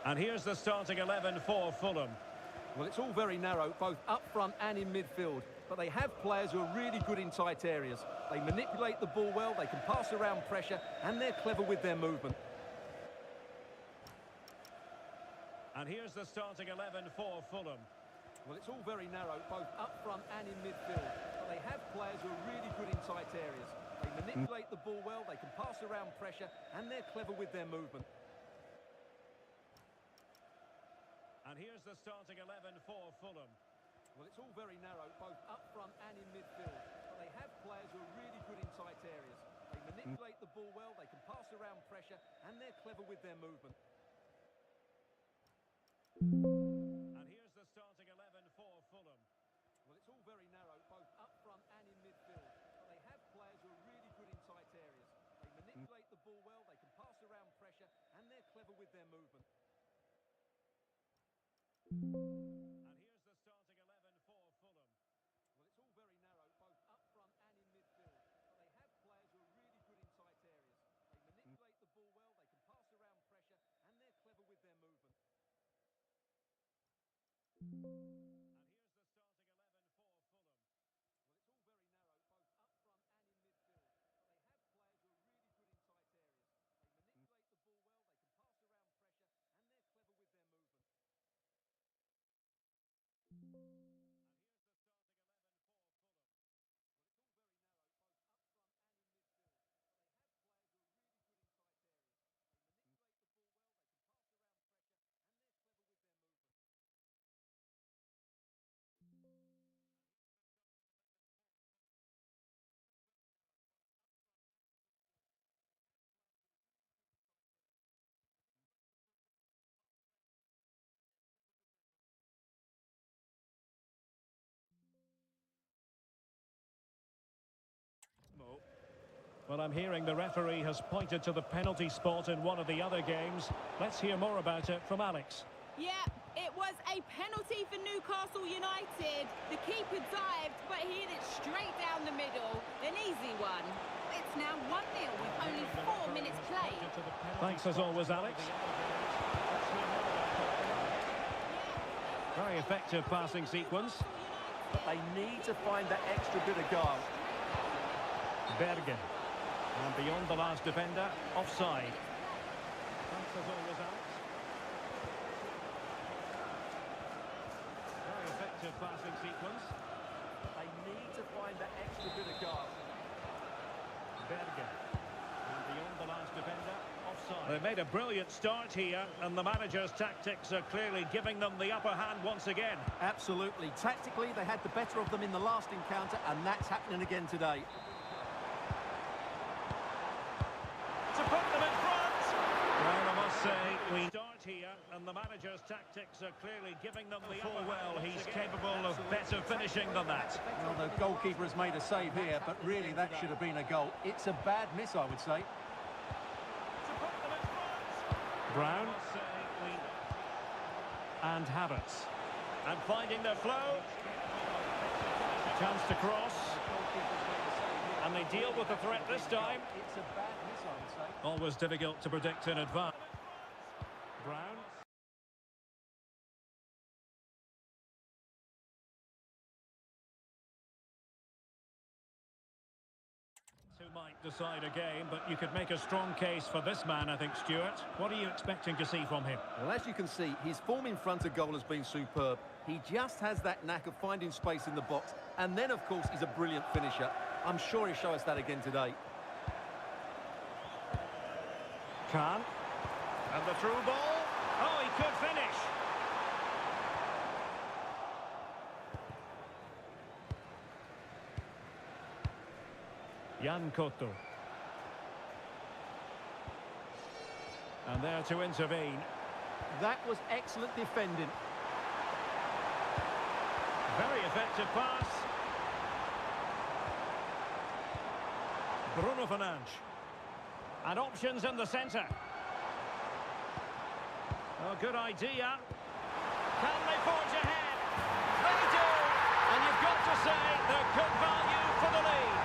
And here's the starting 11 for Fulham. Well, it's all very narrow, both up front and in midfield. But they have players who are really good in tight areas. They manipulate the ball well, they can pass around pressure, and they're clever with their movement. And here's the starting 11 for Fulham. Well, it's all very narrow, both up front and in midfield. But they have players who are really good in tight areas. They manipulate the ball well, they can pass around pressure, and they're clever with their movement. And here's the starting 11 for Fulham. Well, it's all very narrow, both up front and in midfield. But they have players who are really good in tight areas. They manipulate the ball well, they can pass around pressure, and they're clever with their movement. And here's the starting 11 for Fulham. Well, it's all very narrow, both up front and in midfield. But they have players who are really good in tight areas. They manipulate the ball well, they can pass around pressure, and they're clever with their movement. And here's the starting 11 for Fulham. Well, it's all very narrow, both up front and in midfield. But they have players who are really good in tight areas. They manipulate the ball well, they can pass around pressure, and they're clever with their movement. And here's the starting 11 for Fulham. Well, it's all very narrow, both up front and in midfield. But they have players who are really good in tight areas. They manipulate the ball well, they can pass around pressure, and they're clever with their movement. And here's the starting 11 for Fulham. Well, it's all very narrow, both up front and in midfield. But they have players who are really good in tight areas. They manipulate the ball well, they can pass around pressure, and they're clever with their movement. Well, I'm hearing the referee has pointed to the penalty spot in one of the other games. Let's hear more about it from Alex. Yeah, it was a penalty for Newcastle United. The keeper dived, but he hit it straight down the middle. An easy one. It's now 1-0 with only 4 minutes played. Thanks as always, Alex. Very effective passing sequence. But they need to find that extra bit of guile. Bergen. And beyond the last defender, offside. Thanks as always, Alex. Very effective passing sequence. They need to find that extra bit of guile. Bergen. And beyond the last defender, offside. They've made a brilliant start here, and the manager's tactics are clearly giving them the upper hand once again. Absolutely. Tactically, they had the better of them in the last encounter, and that's happening again today. To put them in front! Well, I must say, we start here, and the manager's tactics are clearly giving them the upper hand. He's capable of better finishing than that. Well, the goalkeeper has made a save here, but really that should have been a goal. It's a bad miss, I would say. Brown and Havertz, and finding their flow, chance to cross, and they deal with the threat this time. It's a bad miss, I would say. Always difficult to predict in advance. Brown. Who might decide a game, but you could make a strong case for this man, I think, Stuart. What are you expecting to see from him? Well, as you can see, his form in front of goal has been superb. He just has that knack of finding space in the box, and then, of course, he's a brilliant finisher. I'm sure he'll show us that again today. Khan. And the through ball. Oh, he could finish. Jan Koto. And there to intervene. That was excellent defending. Very effective pass. Bruno Fernandes. And options in the centre. Oh, good idea. Can they forge ahead? They do! And you've got to say they're good value for the lead.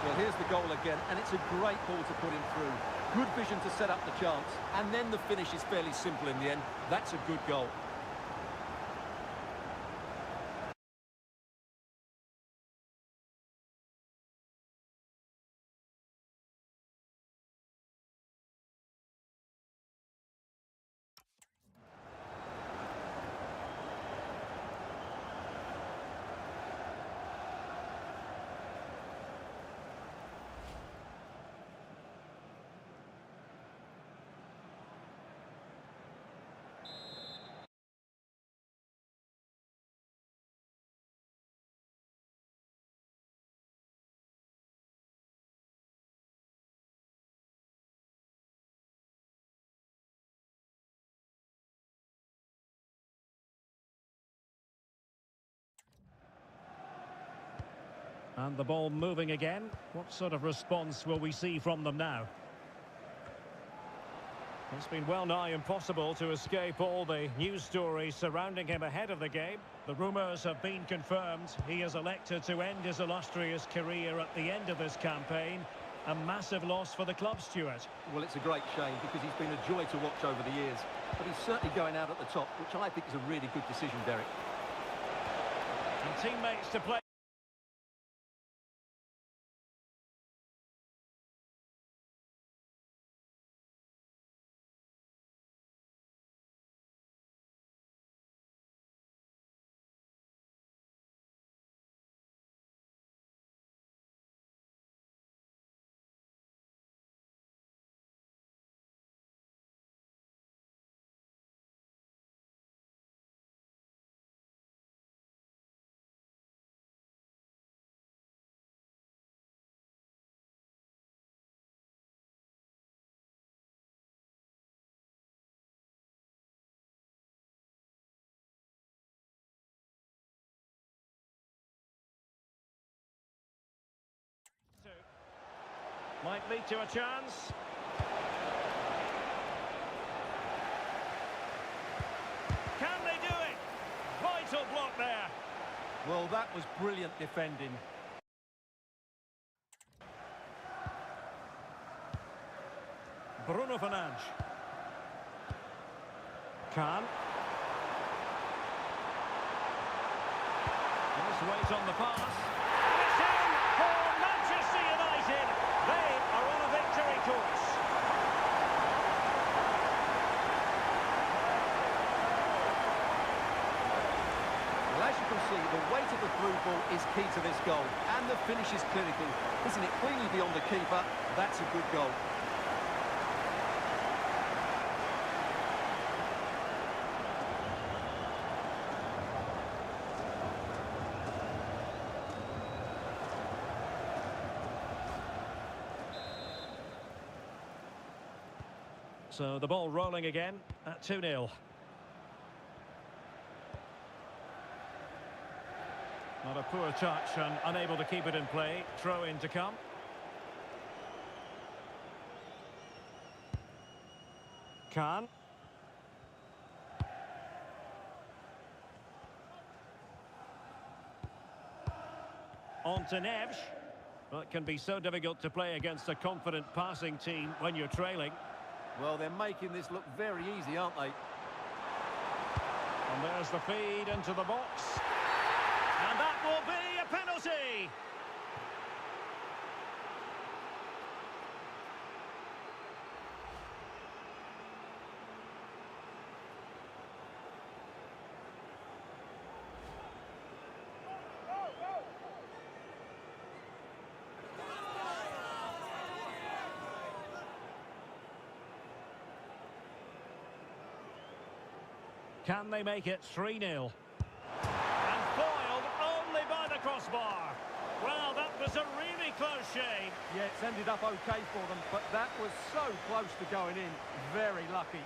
Well, here's the goal again, and it's a great ball to put him through. Good vision to set up the chance, and then the finish is fairly simple in the end. That's a good goal. And the ball moving again. What sort of response will we see from them now? It's been well nigh impossible to escape all the news stories surrounding him ahead of the game. The rumours have been confirmed. He has elected to end his illustrious career at the end of this campaign. A massive loss for the club, Stuart. Well, it's a great shame because he's been a joy to watch over the years. But he's certainly going out at the top, which I think is a really good decision, Derek. And teammates to play. Might lead to a chance. Can they do it? Vital block there. Well, that was brilliant defending. Bruno Fernandes. Can. Nice weight on the pass. It's in for Manchester United. They are on a victory course. Well, as you can see, the weight of the through ball is key to this goal, and the finish is clinical. Isn't it cleanly beyond the keeper? That's a good goal. So the ball rolling again at 2-0. Not a poor touch and unable to keep it in play. Throw in to come. Can. On to Neves. Well, it can be so difficult to play against a confident passing team when you're trailing. Well, they're making this look very easy, aren't they? And there's the feed into the box. And that will be a penalty. Can they make it 3-0? And foiled only by the crossbar. Well, that was a really close shave. Yeah, it's ended up okay for them, but that was so close to going in. Very lucky.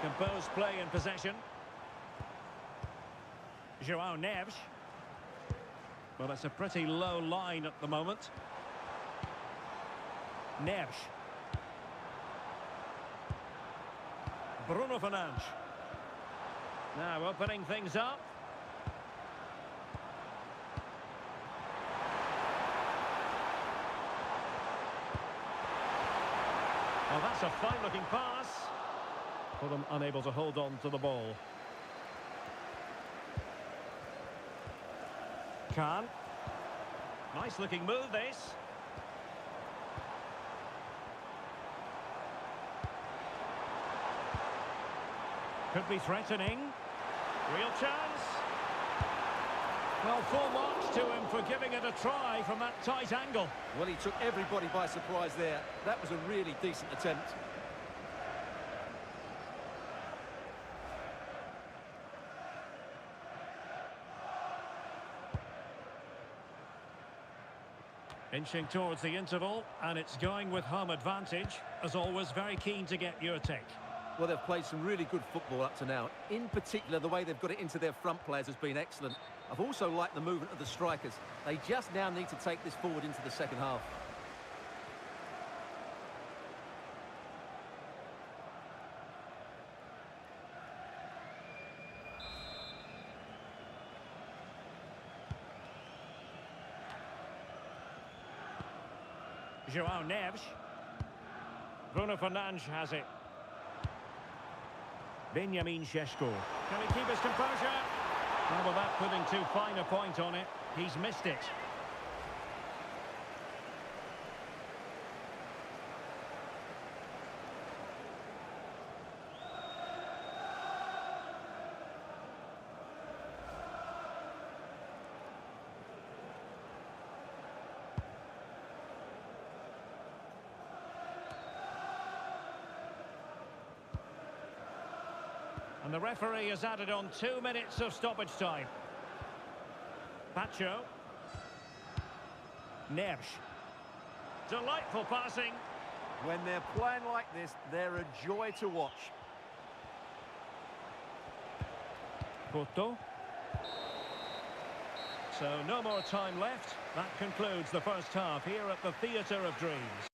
Composed play in possession. João Neves. Well, it's a pretty low line at the moment. Neves. Bruno Fernandes. Now opening things up. Oh, that's a fine-looking pass. Fulham unable to hold on to the ball. Khan. Nice-looking move, this. Could be threatening. Real chance. Well, full marks to him for giving it a try from that tight angle. Well, he took everybody by surprise there. That was a really decent attempt. Inching towards the interval, and it's going with home advantage. As always, very keen to get your take. Well, they've played some really good football up to now. In particular, the way they've got it into their front players has been excellent. I've also liked the movement of the strikers. They just now need to take this forward into the second half. João Neves. Bruno Fernandes has it. Benjamin Šeško. Can he keep his composure? Well, without putting too fine a point on it, he's missed it. And the referee has added on 2 minutes of stoppage time. Pacho. Neves. Delightful passing. When they're playing like this, they're a joy to watch. Porto. So no more time left. That concludes the first half here at the Theatre of Dreams.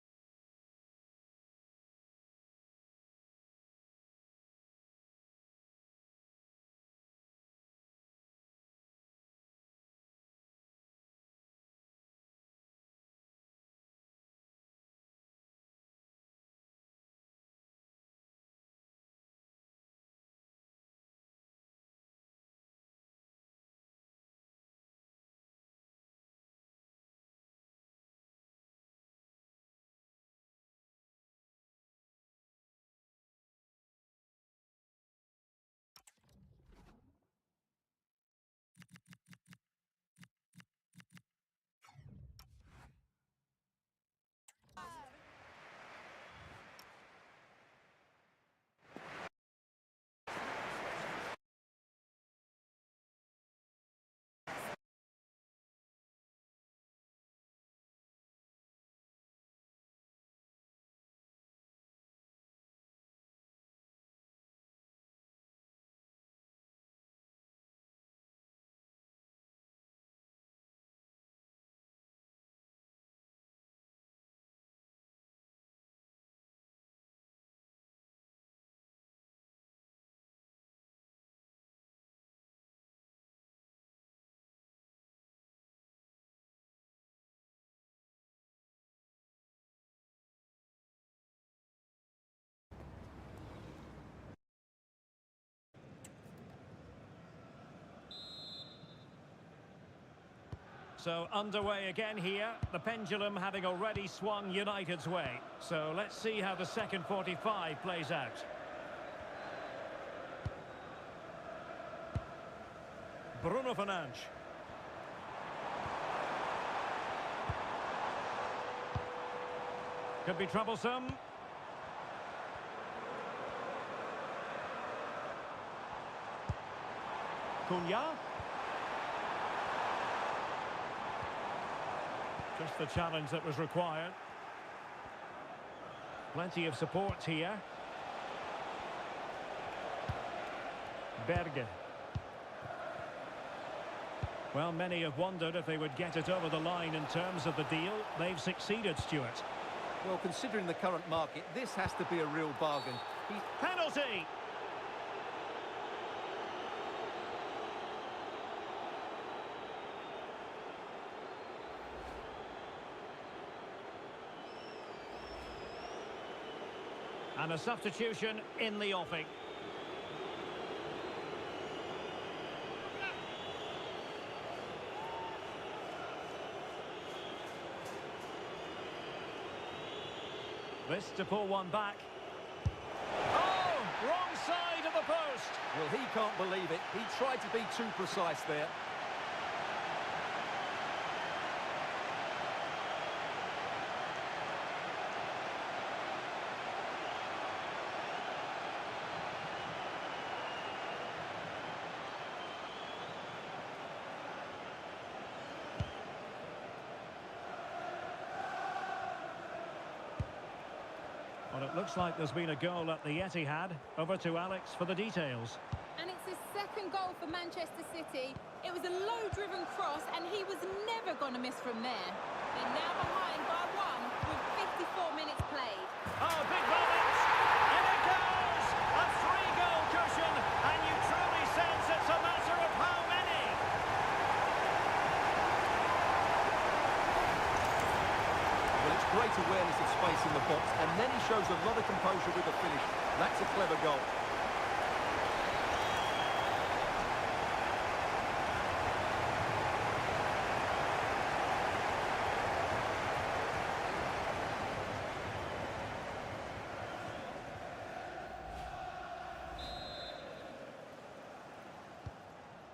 So underway again here, the pendulum having already swung United's way. So let's see how the second 45 plays out. Bruno Fernandes. Could be troublesome. Cunha. Just the challenge that was required. Plenty of support here. Berge. Well, many have wondered if they would get it over the line in terms of the deal. They've succeeded, Stuart. Well, considering the current market, this has to be a real bargain. Penalty! And a substitution in the offing. This to pull one back. Oh, wrong side of the post. Well, he can't believe it. He tried to be too precise there. Well, it looks like there's been a goal at the Etihad. Over to Alex for the details. And it's his second goal for Manchester City. It was a low-driven cross, and he was never going to miss from there. They're now behind by one with 54 minutes played. Oh, big moment! And it goes! A three-goal cushion, and you truly sense it's a matter of how many. Well, it's great awareness of space in the box, and then he shows a lot of composure with the finish. That's a clever goal.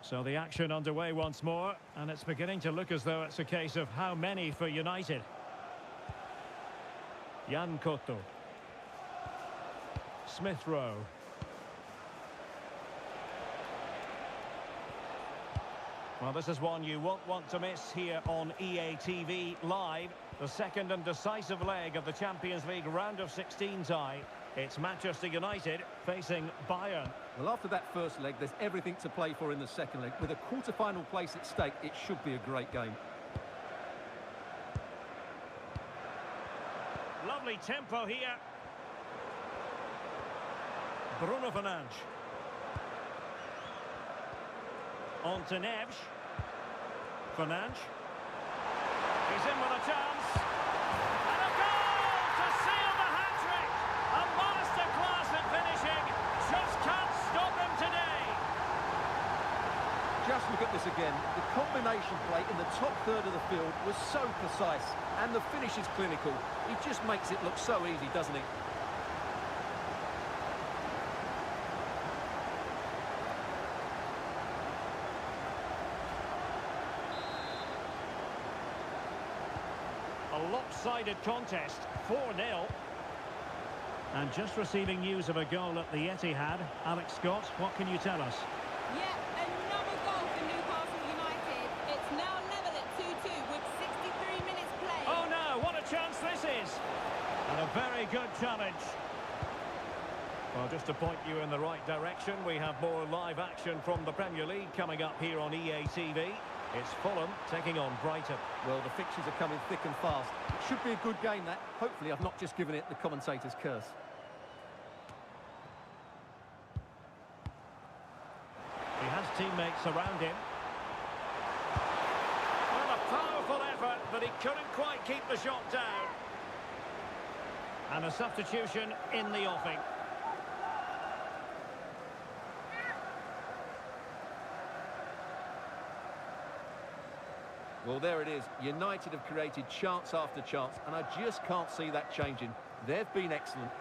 So the action underway once more, and it's beginning to look as though it's a case of how many for United. Jan Cotto. Smith Rowe. Well, this is one you won't want to miss here on EA TV Live. The second and decisive leg of the Champions League round of 16 tie. It's Manchester United facing Bayern. Well, after that first leg, there's everything to play for in the second leg. With a quarter-final place at stake, it should be a great game. Lovely tempo here. Bruno Fernandes. On to Neves. Fernandes. He's in with a chance. And a goal to seal the hat-trick. A masterclass at finishing. Just can't stop him today. Just look at this again. The combination play in the top third of the field was so precise, and the finish is clinical. He just makes it look so easy, doesn't he? A lopsided contest, 4-0. And just receiving news of a goal at the Etihad. Alex Scott, what can you tell us? Yeah, another goal for Newcastle United. It's now level at 2-2 with 63 minutes played. Oh no, what a chance this is! And a very good challenge. Well, just to point you in the right direction, we have more live action from the Premier League coming up here on EA TV. It's Fulham taking on Brighton. Well, the fixtures are coming thick and fast. It should be a good game, that. Hopefully, I've not just given it the commentator's curse. He has teammates around him. Well, a powerful effort, but he couldn't quite keep the shot down. And a substitution in the offing. Well, there it is. United have created chance after chance, and I just can't see that changing. They've been excellent.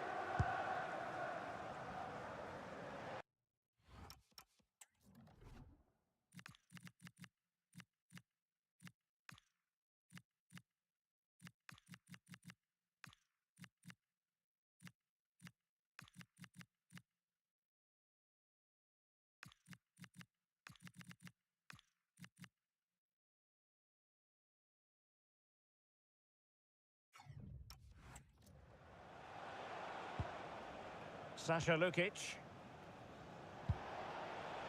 Sasha Lukic.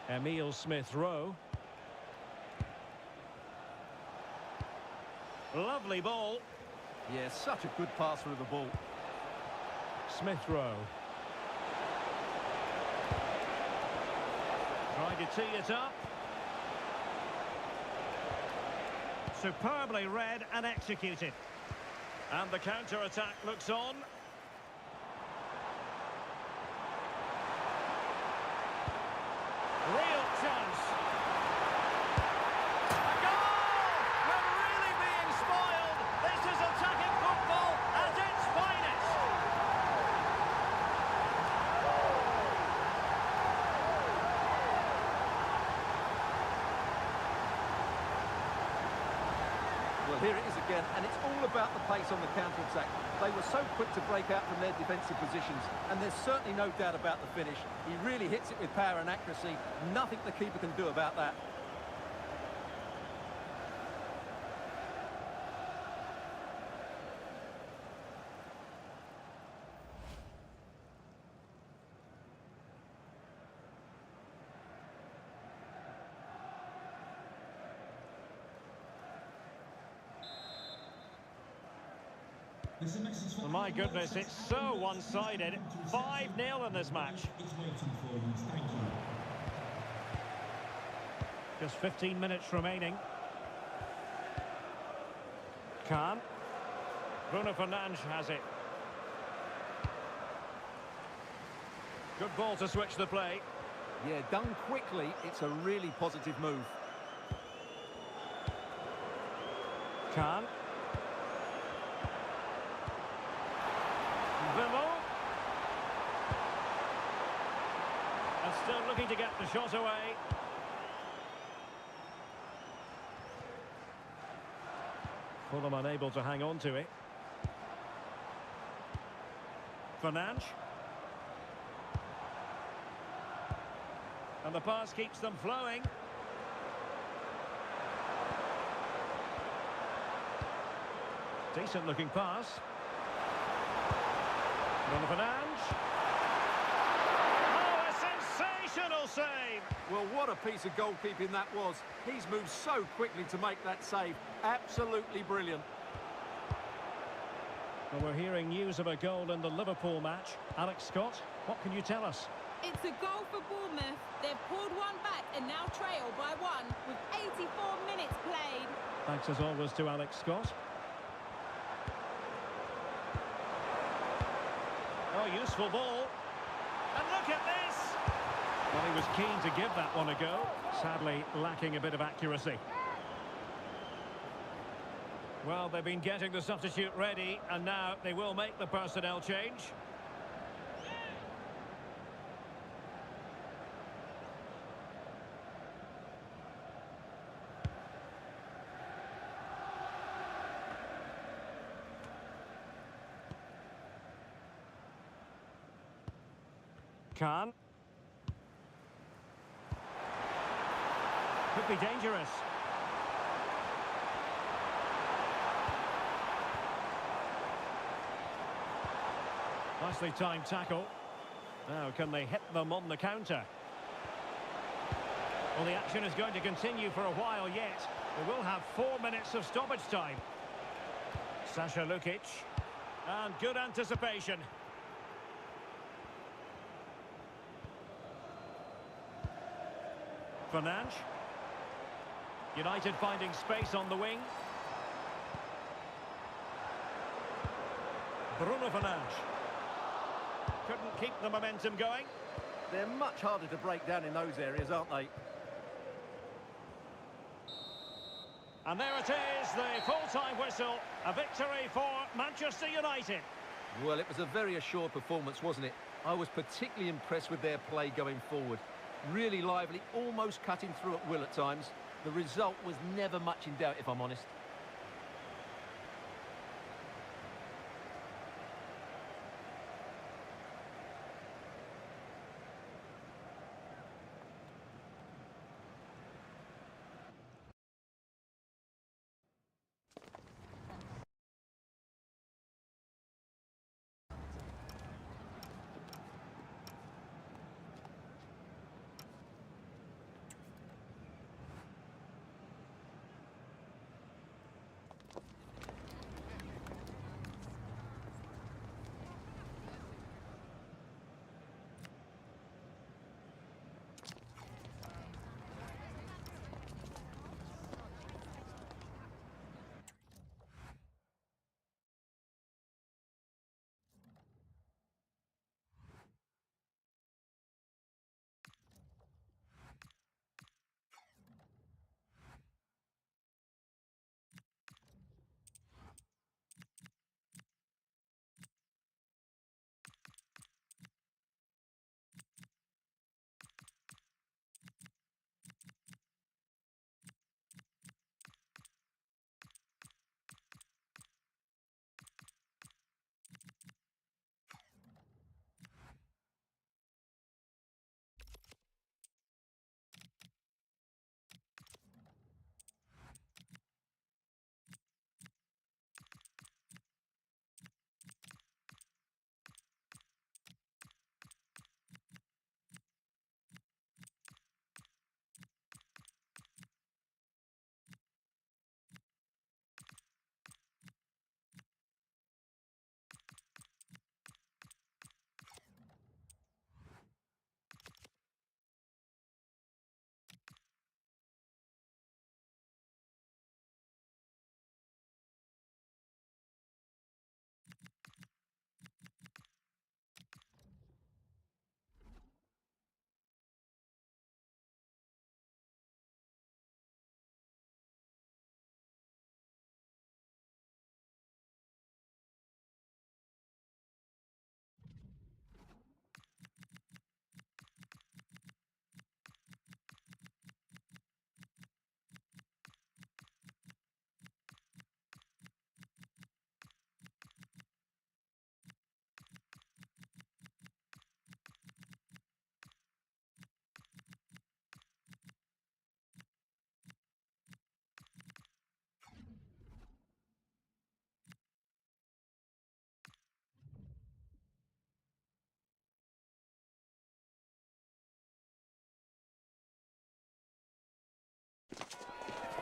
Emil Smith-Rowe. Lovely ball. Yeah, such a good passer of the ball. Smith-Rowe. Tried to tee it up. Superbly read and executed. And the counter-attack looks on. Well, here it is again, and it's all about the pace on the counter-attack. They were so quick to break out from their defensive positions, and there's certainly no doubt about the finish. He really hits it with power and accuracy. Nothing the keeper can do about that. Well, my goodness, it's so one-sided. 5-0 in this match. Just 15 minutes remaining. Khan. Bruno Fernandes has it. Good ball to switch the play. Yeah, done quickly, it's a really positive move. Khan. Vimo. And still looking to get the shot away. Fulham unable to hang on to it. Fernandes. And the pass keeps them flowing. Decent looking pass. Bruno Fernandes. Oh, a sensational save! Well, what a piece of goalkeeping that was. He's moved so quickly to make that save. Absolutely brilliant. Well, we're hearing news of a goal in the Liverpool match. Alex Scott, what can you tell us? It's a goal for Bournemouth. They've pulled one back and now trail by one with 84 minutes played. Thanks as always to Alex Scott. Oh, useful ball. And look at this! Well, he was keen to give that one a go. Sadly, lacking a bit of accuracy. Well, they've been getting the substitute ready, and now they will make the personnel change. Khan. Could be dangerous. Nicely timed tackle. Now, can they hit them on the counter? Well, the action is going to continue for a while yet. We will have 4 minutes of stoppage time. Sasha Lukic. And good anticipation. Fernandes. United finding space on the wing. Bruno Fernandes. Couldn't keep the momentum going. They're much harder to break down in those areas, aren't they? And there it is, the full-time whistle. A victory for Manchester United. Well, it was a very assured performance, wasn't it? I was particularly impressed with their play going forward. Really lively, almost cutting through at will at times. The result was never much in doubt, if I'm honest.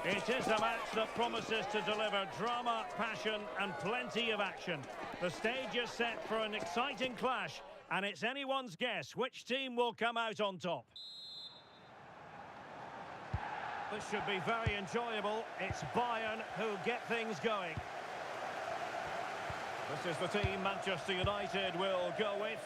It is a match that promises to deliver drama, passion and plenty of action. The stage is set for an exciting clash, and it's anyone's guess which team will come out on top. This should be very enjoyable. It's Bayern who get things going. This is the team Manchester United will go with.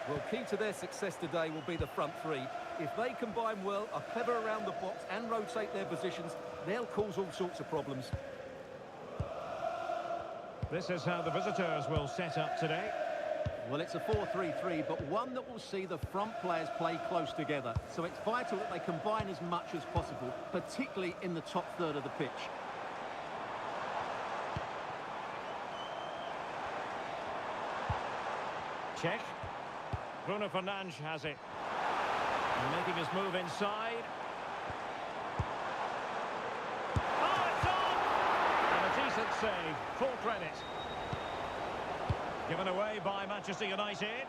Well, key to their success today will be the front three. If they combine well, are clever around the box and rotate their positions, they'll cause all sorts of problems. This is how the visitors will set up today. Well, it's a 4-3-3, but one that will see the front players play close together. So it's vital that they combine as much as possible, particularly in the top third of the pitch. Check. Bruno Fernandes has it. And making his move inside. Oh, it's on! And a decent save. Full credit. Given away by Manchester United.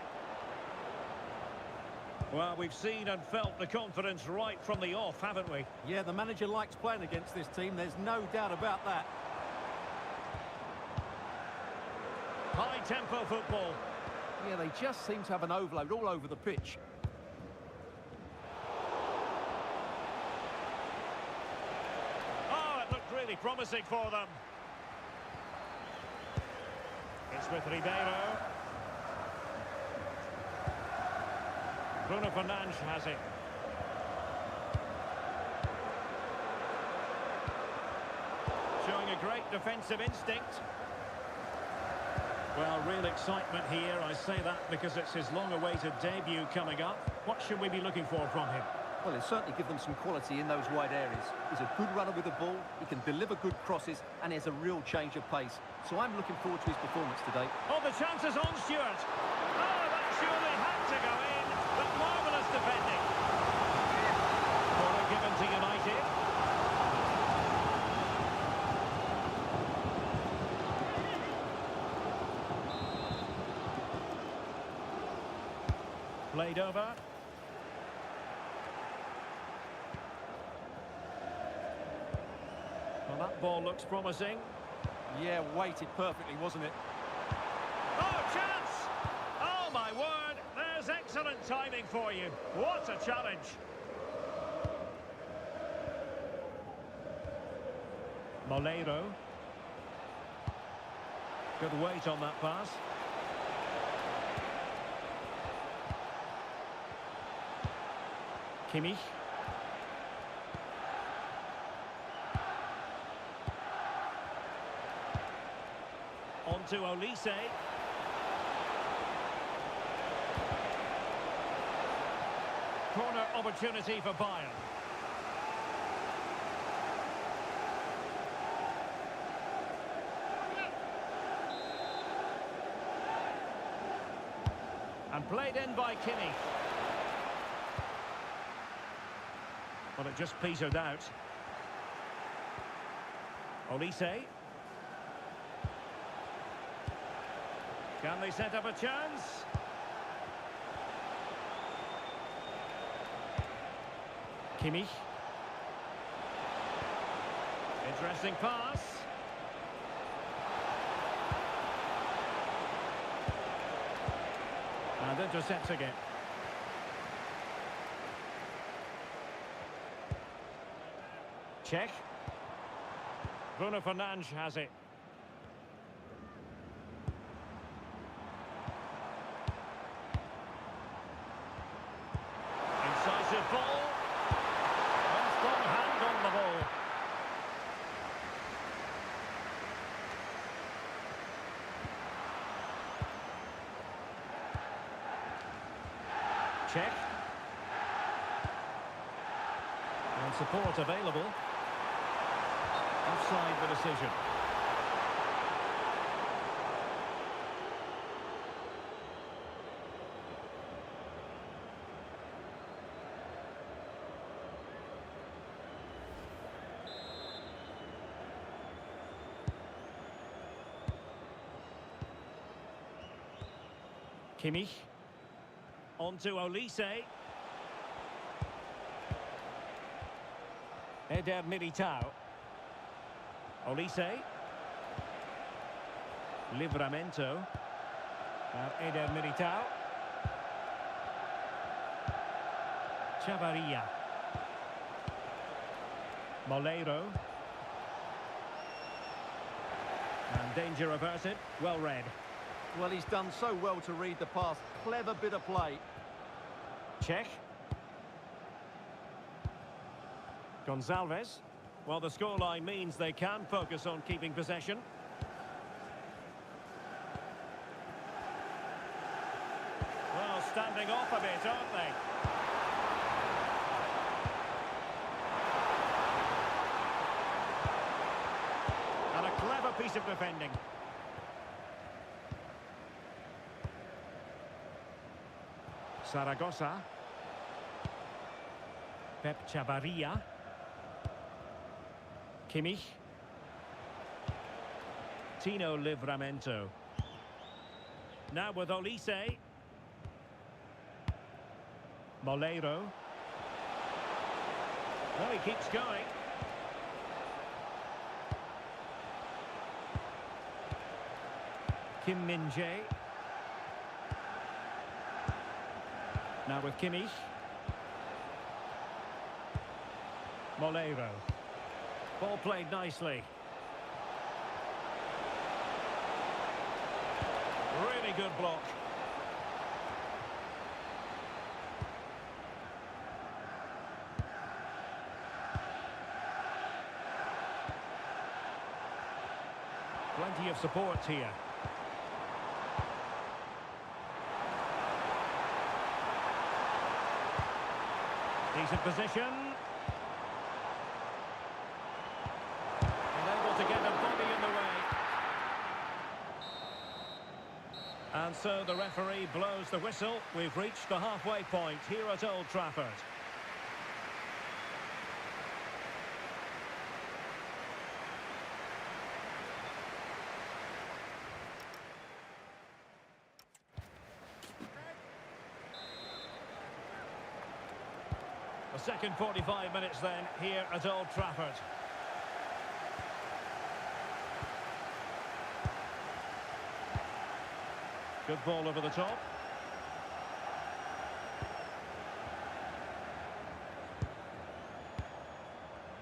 Well, we've seen and felt the confidence right from the off, haven't we? Yeah, the manager likes playing against this team. There's no doubt about that. High-tempo football. Yeah, they just seem to have an overload all over the pitch. Oh, it looked really promising for them. It's with Ribeiro. Bruno Fernandes has it. Showing a great defensive instinct. Well, real excitement here. I say that because it's his long-awaited debut coming up. What should we be looking for from him? Well, he'll certainly give them some quality in those wide areas. He's a good runner with the ball, he can deliver good crosses, and he has a real change of pace. So I'm looking forward to his performance today. Oh, the chance is on, Stuart. Oh, that surely had to go in, but marvellous defending. Corner given to United. Played over. Well, that ball looks promising. Yeah, weighted perfectly, wasn't it? Oh, chance! Oh, my word! There's excellent timing for you. What a challenge. Moleiro. Good weight on that pass. Kimmich. On to Olise. Corner opportunity for Bayern. And played in by Kimmich. Well, it just petered out. Olise. Can they set up a chance? Kimmich. Interesting pass. And intercepts again. Check. Bruno Fernandes has it. Incisive ball. And strong hand on the ball. Check. And support available. Offside the decision. Kimmich. On to Olise. Eder Militao. Olise. Livramento. Now Eder Militao. Chavarria. Moleiro. And danger averted. Well read. Well, he's done so well to read the pass. Clever bit of play. Check. Gonzalez. Well, the scoreline means they can focus on keeping possession. Well, standing off a bit, aren't they? And a clever piece of defending. Zaragoza. Pep Chavarria. Kimmich. Tino Livramento. Now with Olise. Moleiro. Well, he keeps going. Kim Min-jae. Now with Kimmich. Moleiro. Ball played nicely. Really good block. Plenty of support here. Decent position. And able to get a body in the way. And so the referee blows the whistle. We've reached the halfway point here at Old Trafford. The second 45 minutes then here at Old Trafford. Good ball over the top.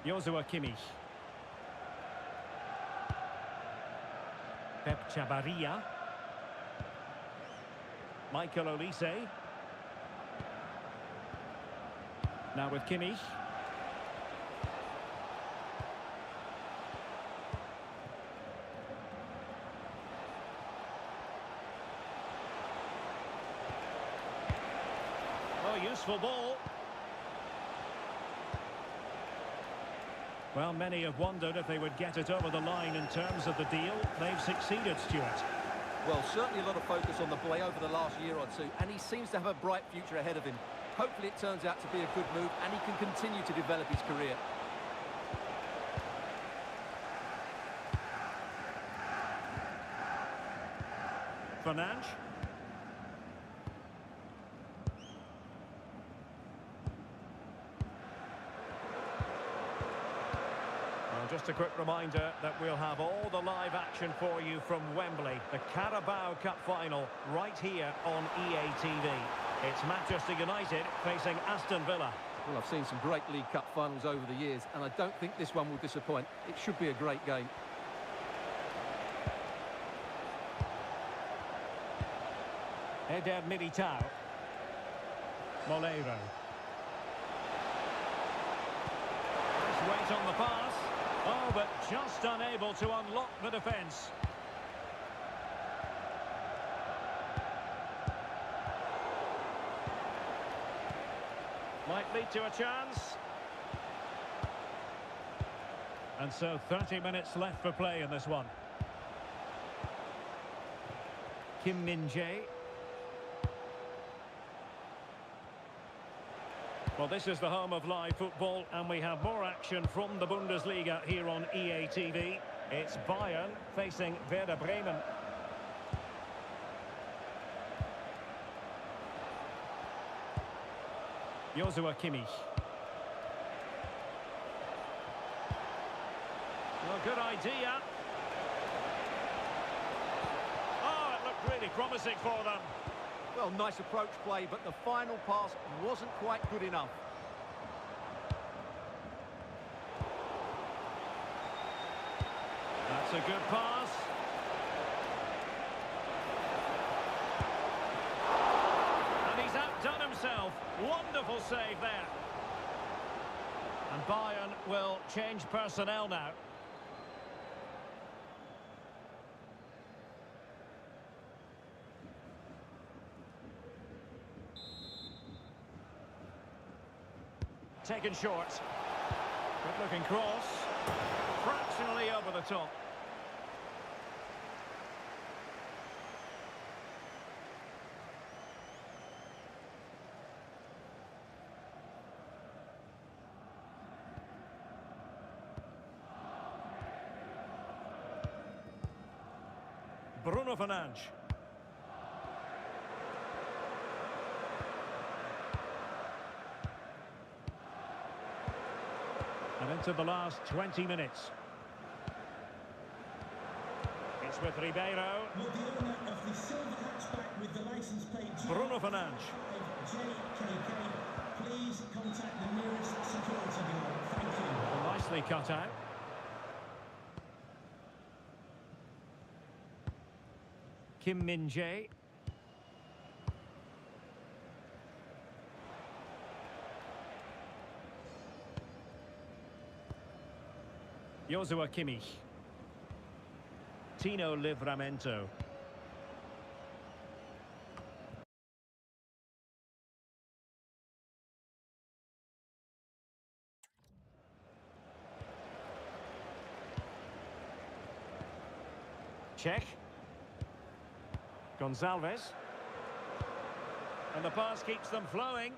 Joshua Kimmich. Pep Chavarria. Michael Olise. Now with Kimmich. Oh, useful ball. Well, many have wondered if they would get it over the line in terms of the deal. They've succeeded, Stuart. Well, certainly a lot of focus on the play over the last year or two, and he seems to have a bright future ahead of him. Hopefully it turns out to be a good move and he can continue to develop his career. Fernandes. Well, just a quick reminder that we'll have all the live action for you from Wembley. The Carabao Cup final right here on EA TV. It's Manchester United facing Aston Villa. Well, I've seen some great League Cup finals over the years, and I don't think this one will disappoint. It should be a great game. Eder Militao. Moleiro. Nice weight on the pass. Oh, but just unable to unlock the defence. Might lead to a chance. And so 30 minutes left for play in this one. Kim Min-jae. Well, this is the home of live football, and we have more action from the Bundesliga here on EA TV. It's Bayern facing Werder Bremen. Joshua Kimmich. Well, good idea. Oh, it looked really promising for them. Well, nice approach play, but the final pass wasn't quite good enough. That's a good pass. And he's outdone himself. Wonderful save there. And Bayern will change personnel now. Taken short. Good looking cross. Fractionally over the top. Bruno Fernandes. And into the last 20 minutes. It's with Ribeiro. Will the owner of the silver hatchback with the license plate Bruno Fernandes. JKK please contact the nearest security guard? Thank you. Nicely cut out. Kim Min-jae. Joshua Kimmich. Tino Livramento. Check. Gonzalez. And the pass keeps them flowing.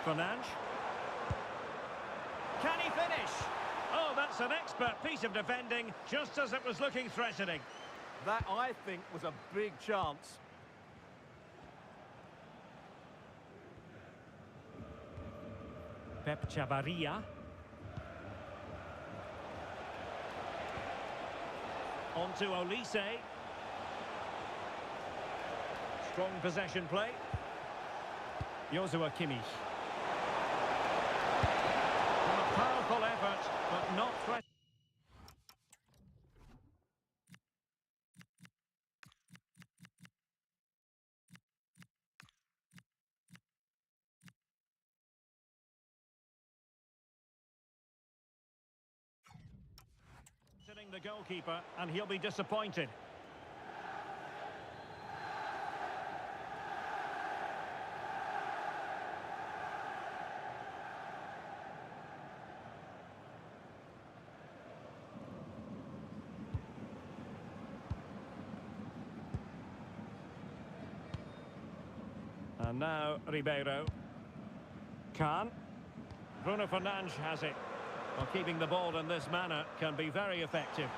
Fernandes. Can he finish? Oh, that's an expert piece of defending, just as it was looking threatening. That, I think, was a big chance. Pep Chavarria. On to Olise. Strong possession play. Joshua Kimmich. A powerful effort, but not threatening. The goalkeeper, and he'll be disappointed. And now Ribeiro. Can. Bruno Fernandes has it. Well, keeping the ball in this manner can be very effective.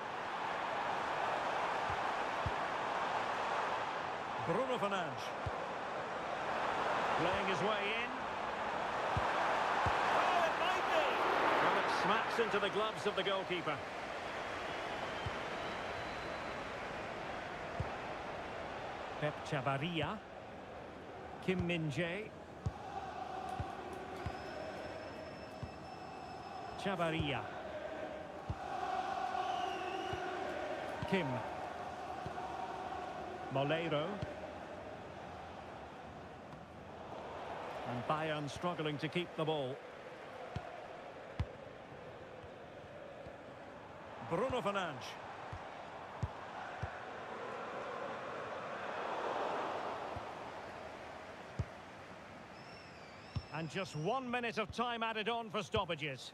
Bruno Fernandes. Playing his way in. Oh, it might be! Well, it smacks into the gloves of the goalkeeper. Pep Chavarria. Kim Min-jae. Chavarria. Kim. Moleiro. And Bayern struggling to keep the ball. Bruno Fernandes. And just 1 minute of time added on for stoppages.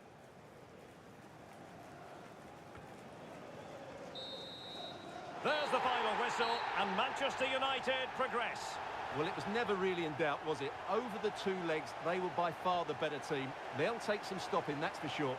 There's the final whistle, and Manchester United progress. Well, it was never really in doubt, was it? Over the two legs, they were by far the better team. They'll take some stopping, that's for sure.